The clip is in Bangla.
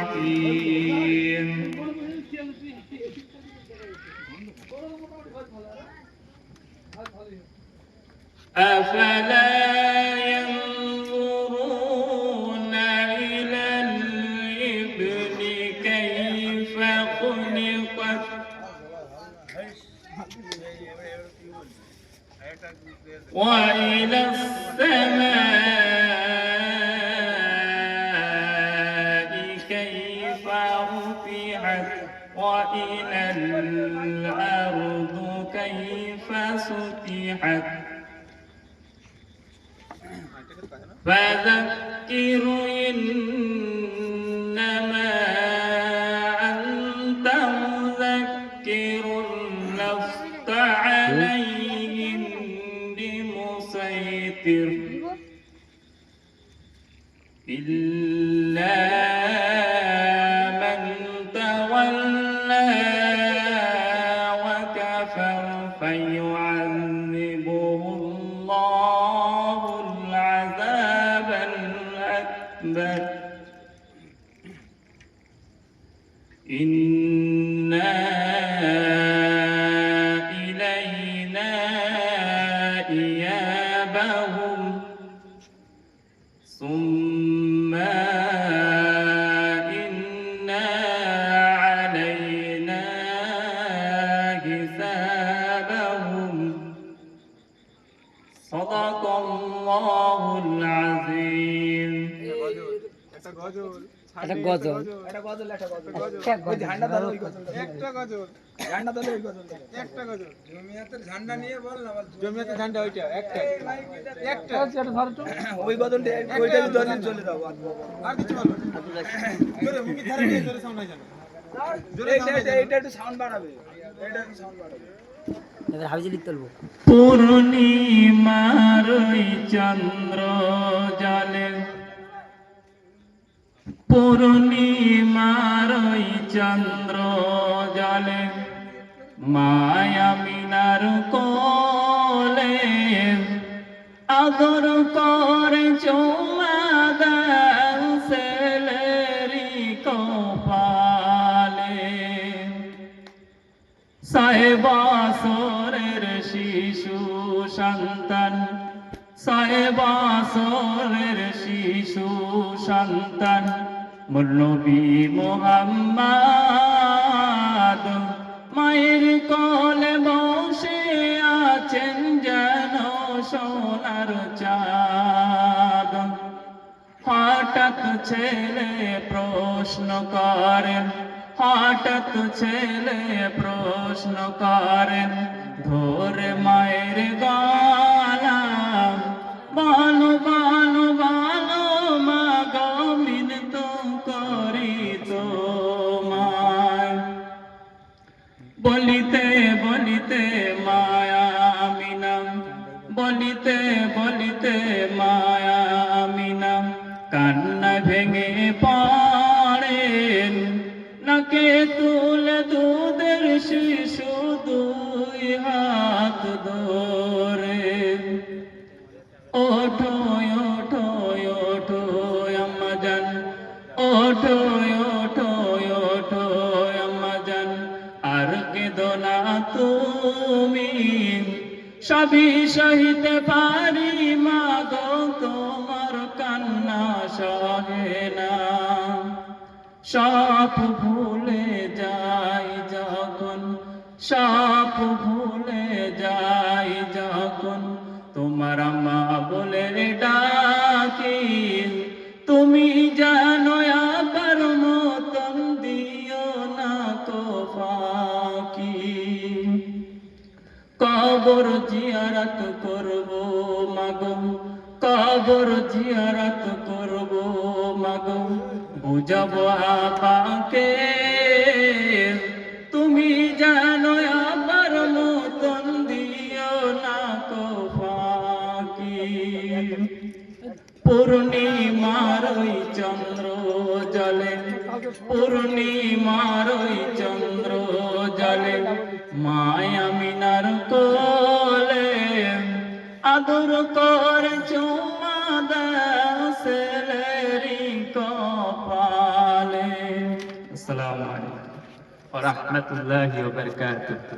الرحيم أفلا ينظرون إلى الإبل كيف خلقت وإلى السماء كيف رفعت وإلى الأرض كيف سطحت فذكر إنما أنت مذكر لست عليهم بمسيطر إلا من تولى وكفر فيعذبه الله العذاب الأكبر إنا إلينا إيابهم ثم إنا علينا حسابهم صدق الله العظيم একটা গজল ওই ঝান্ডা ধরো ওই গজল একটা গজল ঝান্ডা ধরো ওই গজল একটা গজল জমিয়াতের ঝান্ডা নিয়ে বল না জমিয়াতের ঝান্ডা ওইটা একটা একটা ধরো তো ওই গজলটা ওইটা ধরে চলে দাও আর কিছু বলো জোরে মুখে ধরে নিয়ে জোরে সাউন্ড হয় জানো জোরে এটা একটু সাউন্ড বাড়াবে এটা একটু সাউন্ড বাড়াবে এবার হাবিজি লিখতে বলবো পূর্ণিমার চন্দ্র জলে পূর্ণিমার চন্দ্র জলে মায়া মিনার কোলে আদর করে চুমা দেন ছেলেরি কপালে সাহেবাসরের শিশু সন্তান সাহেবাসরের শিশু সন্তান নবী মুহাম্মদ মায়ের কোলে বসে আছেন যেন সোনার চাঁদ হঠাৎ ছেলে প্রশ্ন করেন হঠাৎ ছেলে প্রশ্ন করেন ধরে মায়ের গলা বানু বানু বানু মা গমিন তো করি তোমায় বলিতে বলিতে মায়া আমিনাম বলিতে বলিতে মায়া আমিনাম কান্না ভেঙে পড়েন নাকে তুলে দুধের শিশু দুই হাত ধরে ওঠো ওঠো ওঠো আম্মা জান ওঠো ওঠো ওঠো আম্মা জান আর কেঁদো না তুমি সবই সহিতে পারি মা গো তোমার কান্না সহে না সব ভুলে যাই যখন সব ভুলে যাই যখন তোমার মা বলে ডাকি তুমি জানো আবার মতন দিও না কো ফাঁকি কবর জিয়ারত করব মাগো কবর জিয়ারত করব মাগো বুঝাবো আপাকে তুমি জানো আবার মতন দিও না কো ফাঁকি পূর্ণিমার চন্দ্র জলে পূর্ণিমার চন্দ্র জলে মায়া মিনার কোলে আদর করে চুমা দাও ছেলেরি কপালে। আসসালামু আলাইকুম ওয়া রাহমাতুল্লাহি ওয়া বারাকাতুহু।